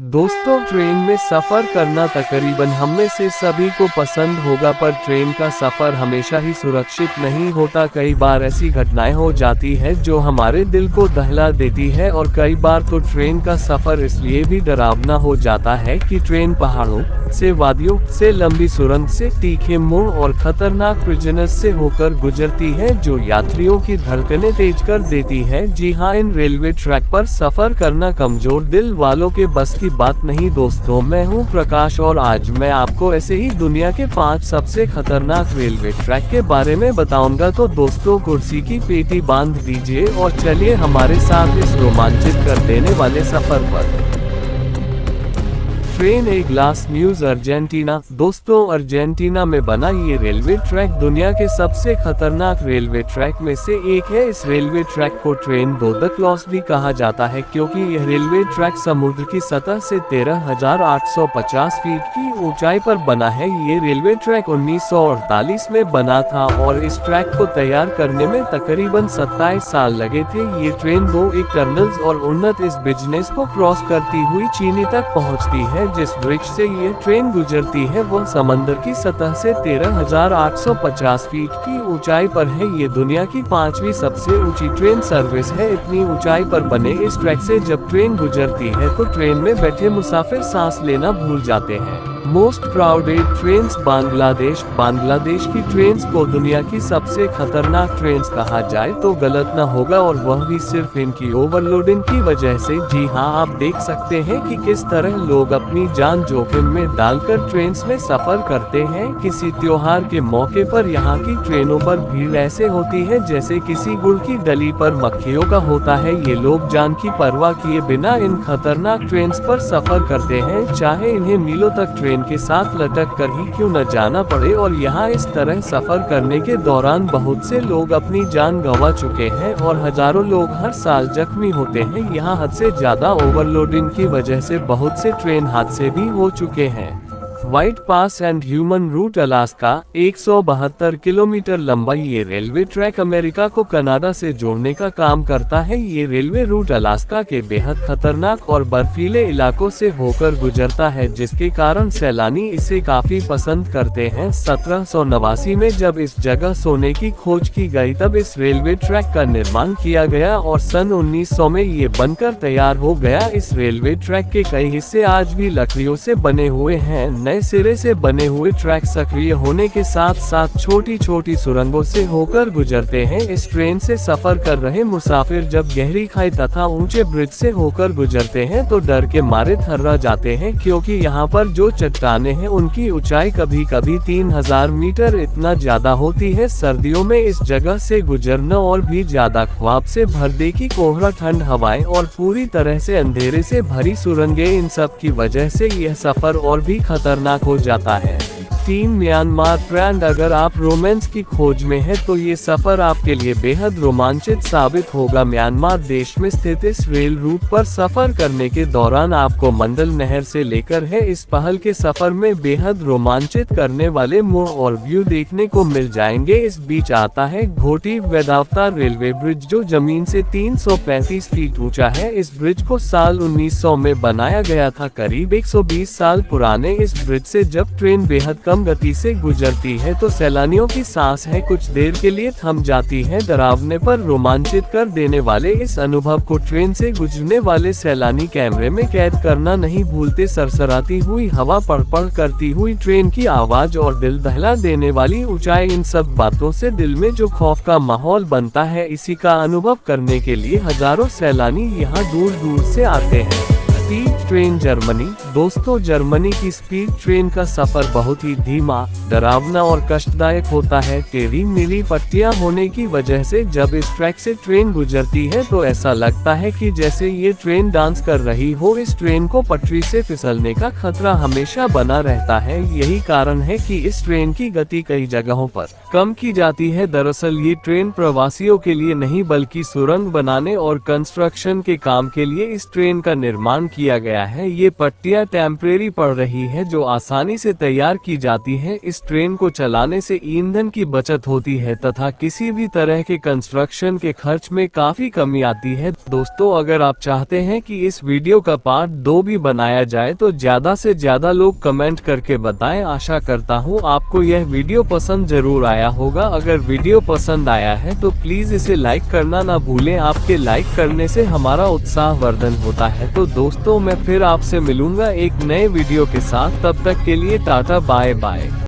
दोस्तों, ट्रेन में सफ़र करना तकरीबन हम में से सभी को पसंद होगा, पर ट्रेन का सफ़र हमेशा ही सुरक्षित नहीं होता। कई बार ऐसी घटनाएं हो जाती है जो हमारे दिल को दहला देती है, और कई बार तो ट्रेन का सफ़र इसलिए भी डरावना हो जाता है कि ट्रेन पहाड़ों से, वादियों से, लंबी सुरंग से, तीखे मोड़ और खतरनाक प्रिजनर्स से होकर गुजरती है, जो यात्रियों की धड़कनें तेज कर देती है। जी हाँ, इन रेलवे ट्रैक पर सफ़र करना कमजोर दिल वालों के बस की बात नहीं। दोस्तों, मैं हूं प्रकाश और आज मैं आपको ऐसे ही दुनिया के 5 सबसे खतरनाक रेलवे ट्रैक के बारे में बताऊंगा। तो दोस्तों, कुर्सी की पेटी बांध दीजिए और चलिए हमारे साथ इस रोमांचित कर देने वाले सफर पर। Train a glass news Argentina. दोस्तों, अर्जेंटीना में बना ये रेलवे ट्रैक दुनिया के सबसे खतरनाक रेलवे ट्रैक में से एक है। इस रेलवे ट्रैक को ट्रेन दो द क्लॉस भी कहा जाता है, क्योंकि यह रेलवे ट्रैक समुद्र की सतह से 13,850 फीट की ऊंचाई पर बना है। ये रेलवे ट्रैक 1948 में बना था और इस ट्रैक को तैयार करने में तकरीबन 27 साल लगे थे। ये ट्रेन 2 टनल्स और उन्नत इस बिजनेस को क्रॉस करती हुई चीनी तक पहुंचती है। जिस ब्रिज से ये ट्रेन गुजरती है वह समंदर की सतह से 13,850 फीट की ऊंचाई पर है। ये दुनिया की 5वीं सबसे ऊंची ट्रेन सर्विस है। इतनी ऊंचाई पर बने इस ट्रैक से जब ट्रेन गुजरती है तो ट्रेन में बैठे मुसाफिर सांस लेना भूल जाते हैं। Most crowded trains Bangladesh. Bangladesh की ट्रेन्स को दुनिया की सबसे खतरनाक ट्रेन्स कहा जाए तो गलत न होगा, और वह भी सिर्फ इनकी ओवरलोडिंग की वजह से। जी हां, आप देख सकते हैं कि किस तरह लोग अपनी जान जोखिम में डालकर ट्रेन्स में सफर करते हैं। किसी त्योहार के मौके पर यहाँ की ट्रेनों पर भीड़ ऐसे होती है जैसे किसी गुड़ की डली पर मक्खियों का होता है। ये लोग जान की परवाह किए बिना इन खतरनाक ट्रेन्स पर सफर करते हैं, चाहे इन्हें मीलों तक ट्रेन के साथ लटक कर ही क्यों न जाना पड़े। और यहाँ इस तरह सफर करने के दौरान बहुत से लोग अपनी जान गंवा चुके हैं और हजारों लोग हर साल जख्मी होते हैं। यहाँ हद से ज्यादा ओवरलोडिंग की वजह से बहुत से ट्रेन हादसे भी हो चुके हैं। White Pass and human route Alaska. 172 kilometre लंबा ये रेलवे ट्रैक अमेरिका को कनाडा से जोड़ने का काम करता है। ये रेलवे रूट अलास्का के बेहद खतरनाक और बर्फीले इलाकों से होकर गुजरता है, जिसके कारण सैलानी इसे काफी पसंद करते हैं। 1789 में जब इस जगह सोने की खोज की गई तब इस रेलवे ट्रैक का निर्माण किया गया और सन 1900 में ये बनकर तैयार हो गया। इस रेलवे ट्रैक के कई हिस्से आज भी लकड़ियों से बने हुए हैं। नए सिरे से बने हुए ट्रैक सक्रिय होने के साथ साथ छोटी छोटी सुरंगों से होकर गुजरते हैं। इस ट्रेन से सफर कर रहे मुसाफिर जब गहरी खाई तथा ऊंचे ब्रिज से होकर गुजरते हैं तो डर के मारे थर्रा जाते हैं, क्योंकि यहाँ पर जो चट्टानें हैं उनकी ऊंचाई कभी कभी 3000 मीटर इतना ज्यादा होती है। सर्दियों में इस जगह से गुजरना और भी ज्यादा ख्वाब से भर दे की कोहरा, ठंड हवाएं और पूरी तरह से अंधेरे से भरी सुरंगें, इन सब की वजह से यह सफर और भी खतरनाक हो जाता है। Team Myanmar friend. अगर आप रोमांस की खोज में हैं तो ये सफर आपके लिए बेहद रोमांचित साबित होगा। म्यांमार देश में स्थित इस रेल रूट पर सफर करने के दौरान आपको मंडल नहर से लेकर है इस पहल के सफर में बेहद रोमांचित करने वाले मोड़ और व्यू देखने को मिल जाएंगे। इस बीच आता है घोटी वेदावता रेलवे ब्रिज, जो जमीन से 335 फीट ऊंचा है। इस ब्रिज को साल 1900 में बनाया गया था। करीब 120 साल पुराने इस ब्रिज से जब ट्रेन बेहद कम गति से गुजरती है तो सैलानियों की सांस है कुछ देर के लिए थम जाती है। डरावने पर रोमांचित कर देने वाले इस अनुभव को ट्रेन से गुजरने वाले सैलानी कैमरे में कैद करना नहीं भूलते। सरसराती हुई हवा, पड़ करती हुई ट्रेन की आवाज और दिल दहला देने वाली ऊंचाई, इन सब बातों से दिल में जो खौफ का माहौल बनता है, इसी का अनुभव करने के लिए हजारों सैलानी यहाँ दूर दूर से आते हैं। Speed train Germany. दोस्तों, जर्मनी की स्पीड ट्रेन का सफर बहुत ही धीमा, डरावना और कष्टदायक होता है। टेढ़ी मेढ़ी पट्टियां होने की वजह से जब इस ट्रैक से ट्रेन गुजरती है तो ऐसा लगता है कि जैसे ये ट्रेन डांस कर रही हो। इस ट्रेन को पटरी से फिसलने का खतरा हमेशा बना रहता है। यही कारण है कि इस ट्रेन की गति कई जगहों पर कम की जाती है। दरअसल ये ट्रेन प्रवासियों के लिए नहीं बल्कि सुरंग बनाने और कंस्ट्रक्शन के काम के लिए इस ट्रेन का निर्माण किया गया गया है। ये पट्टियां टेम्परेरी पड़ रही है जो आसानी से तैयार की जाती है। इस ट्रेन को चलाने से ईंधन की बचत होती है तथा किसी भी तरह के कंस्ट्रक्शन के खर्च में काफी कमी आती है। दोस्तों, अगर आप चाहते हैं कि इस वीडियो का पार्ट 2 भी बनाया जाए तो ज्यादा से ज्यादा लोग कमेंट करके बताएं। आशा करता हूँ आपको यह वीडियो पसंद जरूर आया होगा। अगर वीडियो पसंद आया है तो प्लीज इसे लाइक करना ना भूलें। आपके लाइक करने से हमारा उत्साह वर्धन होता है। तो दोस्तों, मैं फिर आपसे मिलूंगा एक नए वीडियो के साथ। तब तक के लिए टाटा बाय बाय।